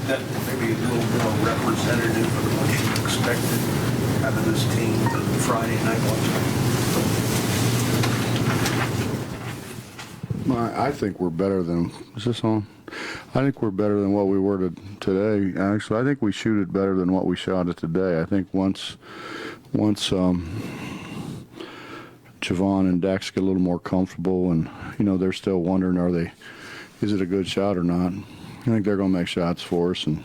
that maybe a little more representative of what you expected out of this team than Friday night was? I think we're better than, is this on? I think we're better than what we were today. Actually, I think we shoot it better than what we shot it today. I think once Javon and Dex get a little more comfortable, and they're still wondering, is it a good shot or not? I think they're going to make shots for us, and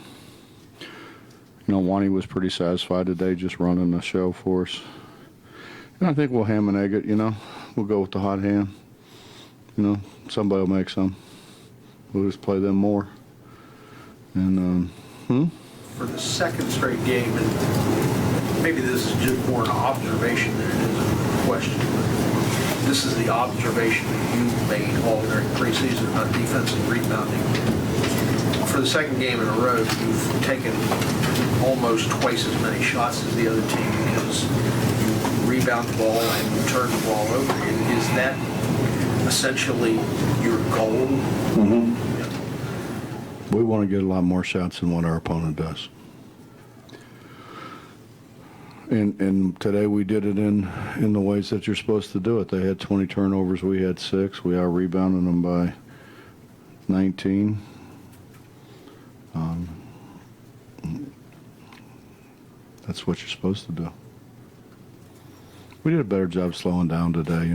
Wani was pretty satisfied today just running the show for us. And I think we'll ham and egg it. We'll go with the hot hand. Somebody will make some. We'll just play them more. And For the second straight game, and maybe this is just more an observation than it is a question, but this is the observation that you've made all during preseason about defensive rebounding. For the second game in a row, you've taken almost twice as many shots as the other team because you rebound the ball and you turn the ball over. Is that essentially your goal? Mm-hmm. Yeah. We want to get a lot more shots than what our opponent does. And today we did it in the ways that you're supposed to do it. They had 20 turnovers. We had 6. We out-rebounded them by 19. That's what you're supposed to do. We did a better job slowing down today.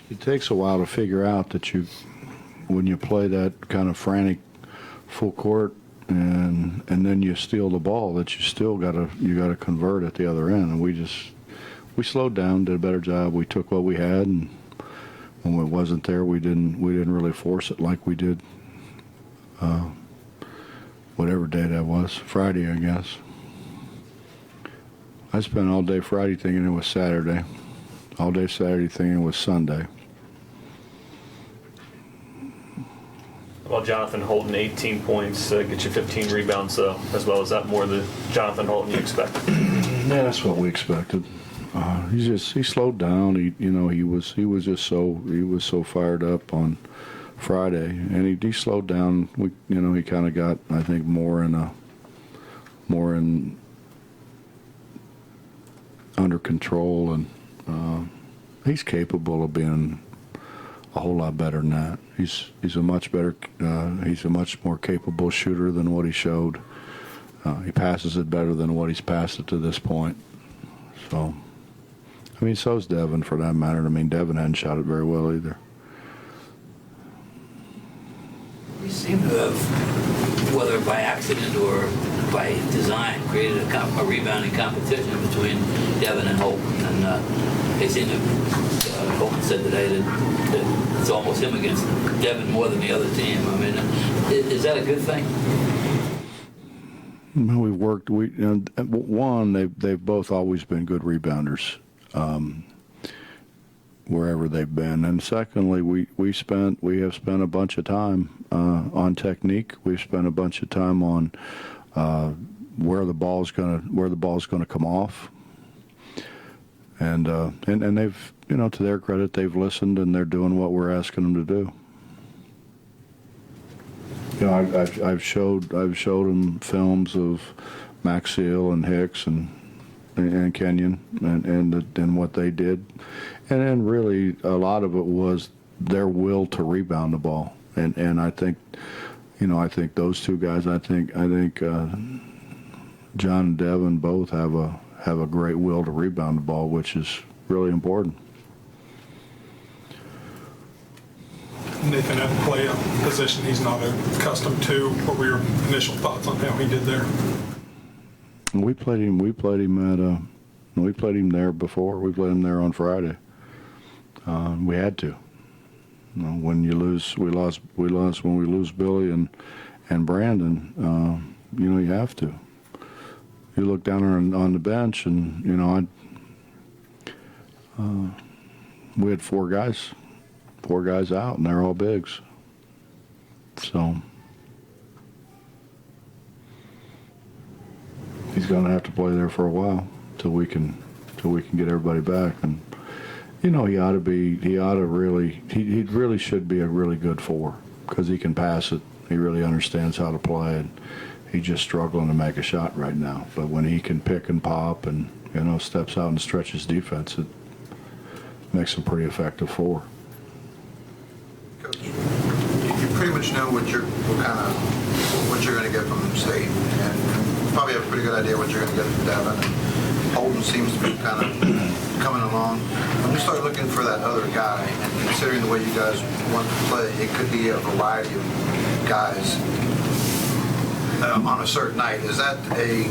It takes a while to figure out that when you play that kind of frantic full court and then you steal the ball, that you still gotta convert at the other end. And we slowed down, did a better job. We took what we had, and when it wasn't there, we didn't really force it like we did. Whatever day that was, Friday, I guess. I spent all day Friday thinking it was Saturday, all day Saturday thinking it was Sunday. Well, Jonathan Holton, 18 points, get you 15 rebounds, as well as that more than Jonathan Holton you expected. Yeah, that's what we expected. He slowed down. He was so fired up on Friday, and he slowed down. He kind of got, I think, more in under control, and he's capable of being a whole lot better than that. He's a much better, he's a much more capable shooter than what he showed. He passes it better than what he's passed it to this point. So, so's Devin for that matter. Devin hadn't shot it very well either. We seem to have, whether by accident or by design, created a rebounding competition between Devin and Holton. And they seem to, Holton said today that it's almost him against Devin more than the other team. Is that a good thing? We've worked. One, they've both always been good rebounders. Wherever they've been, and secondly, we have spent a bunch of time on technique. We've spent a bunch of time on where the ball's gonna come off, and they've, to their credit, they've listened and they're doing what we're asking them to do. I've showed them films of Maxiel and Hicks and Kenyon and what they did. And then really a lot of it was their will to rebound the ball. And I think, I think those two guys, I think John and Devin both have a great will to rebound the ball, which is really important. Nathan had to play a position he's not accustomed to. What were your initial thoughts on how he did there? We played him there before. We played him there on Friday. We had to. When you lose, we lost when we lose Billy and Brandon. You have to. You look down on the bench, and we had four guys out, and they're all bigs. So he's going to have to play there for a while till we can get everybody back. And he really should be a really good 4 because he can pass it He really understands how to play, and he's just struggling to make a shot right now. But when he can pick and pop and, steps out and stretches defense, it makes him pretty effective four. Coach, you pretty much know what you're going to get from State, and you probably have a pretty good idea what you're going to get from Devin. And Holden seems to be kind of coming along. When you start looking for that other guy, and considering the way you guys want to play, it could be a variety of guys on a certain night. Is that a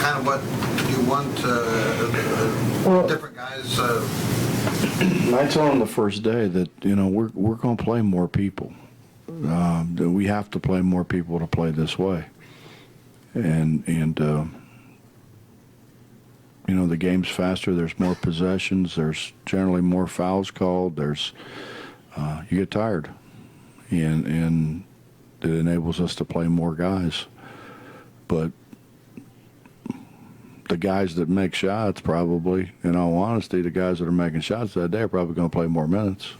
kind of what you want? Different guys. I told him the first day that we're going to play more people. We have to play more people to play this way, and the game's faster. There's more possessions. There's generally more fouls called. There's you get tired, and it enables us to play more guys. But the guys that make shots, probably, in all honesty, the guys that are making shots that day are probably going to play more minutes.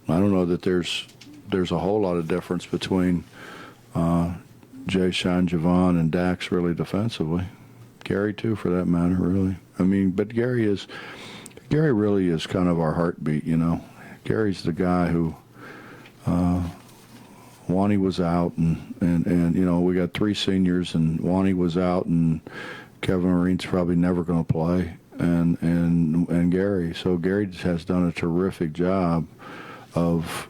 I don't know that there's a whole lot of difference between Jay, Sean, Javon, and Dax really defensively. Gary too, for that matter, really. But Gary really is kind of our heartbeat, Gary's the guy who Wani was out, and we got three seniors, and Wani was out, and Kevin Marine's probably never going to play, and Gary. So Gary has done a terrific job of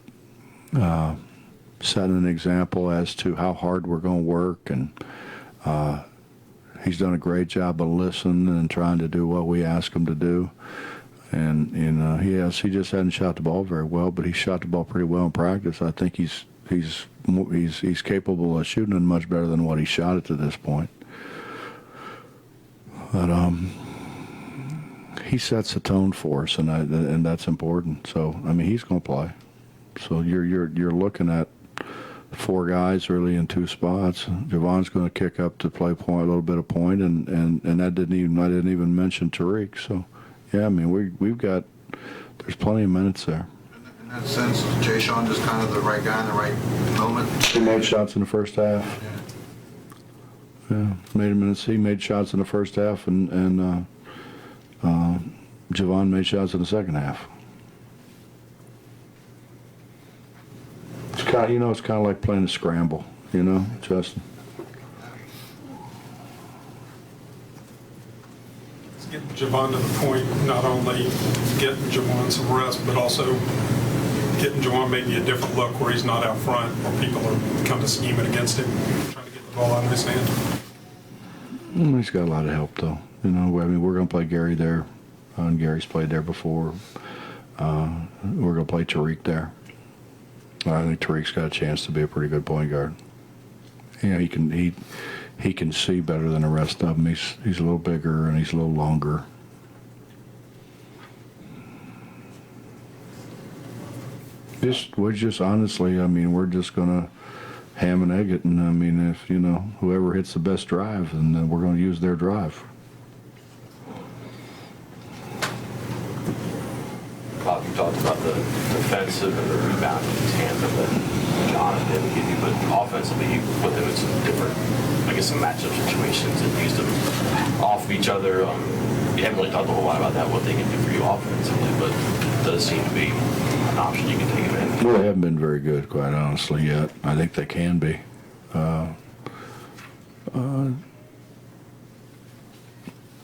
setting an example as to how hard we're going to work, and he's done a great job of listening and trying to do what we ask him to do. And he just hadn't shot the ball very well, but he shot the ball pretty well in practice. I think he's capable of shooting it much better than what he shot it to this point. But he sets the tone for us, and that's important. So he's going to play. So you're looking at four guys really in two spots. Javon's going to kick up to play point, a little bit of point, and I didn't even mention Tariq. So yeah, we've got, there's plenty of minutes there. In that sense, Jay Sean just kind of the right guy in the right moment. He made shots in the first half. Yeah, he made shots in the first half, and Javon made shots in the second half. It's kind of like playing a scramble, Justin. It's getting Javon to the point, not only getting Javon some rest, but also getting Javon maybe a different look where he's not out front, where people are kind of scheming against him, trying to get the ball out of his hand. He's got a lot of help, though. We're going to play Gary there, and Gary's played there before. We're going to play Tariq there. I think Tariq's got a chance to be a pretty good point guard. He can see better than the rest of them. He's a little bigger and he's a little longer. We're just honestly, we're just gonna ham and egg it, and if whoever hits the best drive, then we're gonna use their drive. Bob, you talked about the defensive and the rebounding tandem that Jonathan gave you, but offensively you put them in some different, some matchup situations and used them off of each other. You haven't really talked a whole lot about that, what they can do for you offensively, but it does seem to be an option you can take advantage of. Well, they haven't been very good, quite honestly, yet. I think they can be.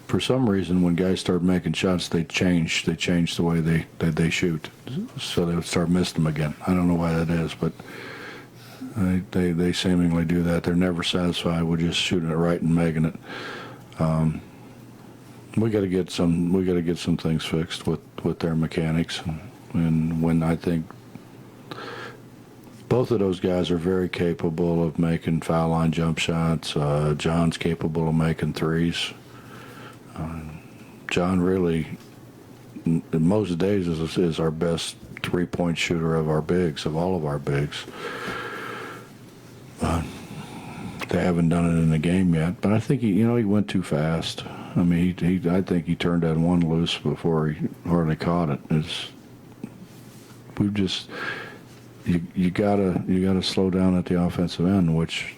For some reason, when guys start making shots, they change the way they shoot, so they would start missing them again. I don't know why that is, but they seemingly do that. They're never satisfied with just shooting it right and making it. We got to get some things fixed with their mechanics, and when I think both of those guys are very capable of making foul line jump shots. John's capable of making threes. John really, most days, is our best three-point shooter of all of our bigs. They haven't done it in the game yet, but I think he went too fast. I think he turned that one loose before he hardly caught it. you gotta slow down at the offensive end, which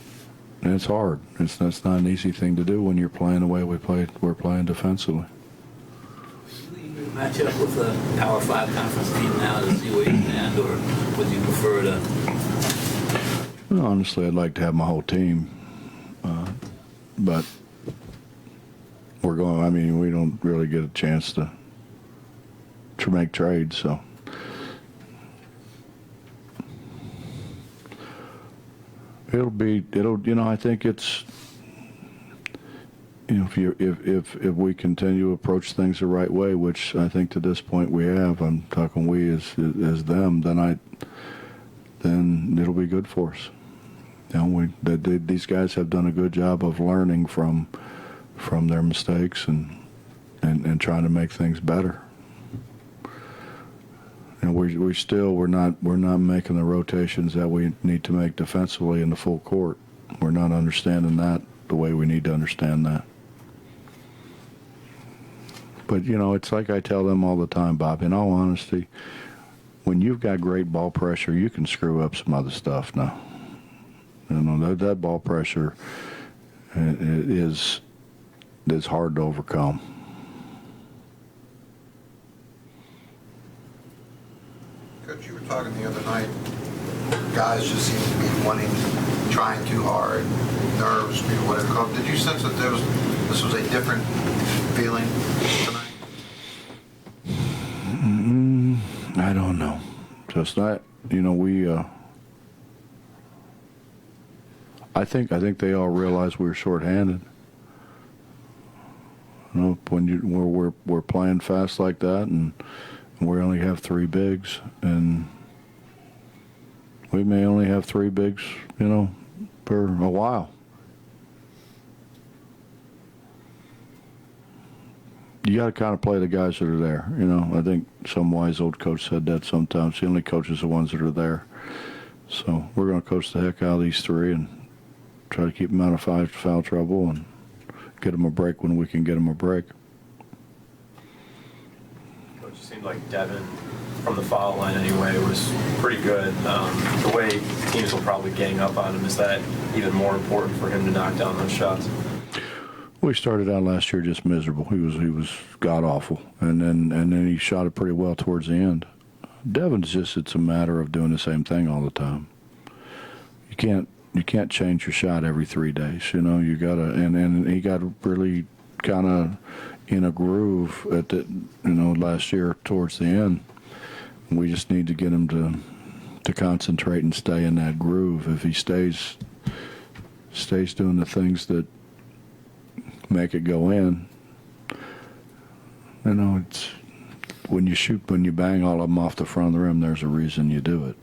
it's hard. That's not an easy thing to do when you're playing the way we're playing defensively. Match up with a Power 5 conference team now to see where you stand, or would you prefer to? Well, honestly, I'd like to have my whole team, but we're going. I mean, we don't really get a chance to make trades, so. I think it's, if we continue to approach things the right way, which I think to this point we have, I'm talking we as them, then it'll be good for us. These guys have done a good job of learning from their mistakes and trying to make things better. And we're not making the rotations that we need to make defensively in the full court. We're not understanding that the way we need to understand that. But it's like I tell them all the time, Bob. In all honesty, when you've got great ball pressure, you can screw up some other stuff now. That ball pressure is hard to overcome. Coach, you were talking the other night, guys just seem to be trying too hard, nerves, whatever. Did you sense that this was a different feeling tonight? I don't know. Just that, I think they all realized we were shorthanded. When we're playing fast like that, and we only have 3 bigs, and we may only have 3 bigs, for a while. You got to kind of play the guys that are there. I think some wise old coach said that sometimes. The only coaches are the ones that are there. So we're going to coach the heck out of these 3 and try to keep them out of foul trouble and get them a break when we can get them a break. Coach, it seemed like Devin, from the foul line anyway, was pretty good. The way teams will probably gang up on him, is that even more important for him to knock down those shots? We started out last year just miserable. He was god awful, and then he shot it pretty well towards the end. Devin's it's a matter of doing the same thing all the time. You can't change your shot every 3 days. You gotta, and he got really kind of in a groove at the last year towards the end. We just need to get him to concentrate and stay in that groove. If he stays doing the things that make it go in, it's when you bang all of them off the front of the rim, there's a reason you do it.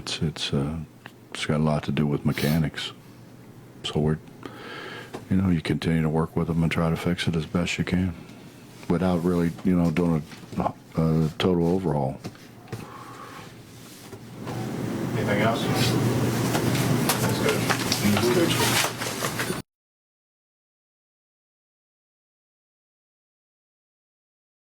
It's got a lot to do with mechanics. So you continue to work with them and try to fix it as best you can, without really, doing a total overhaul. Anything else? That's good.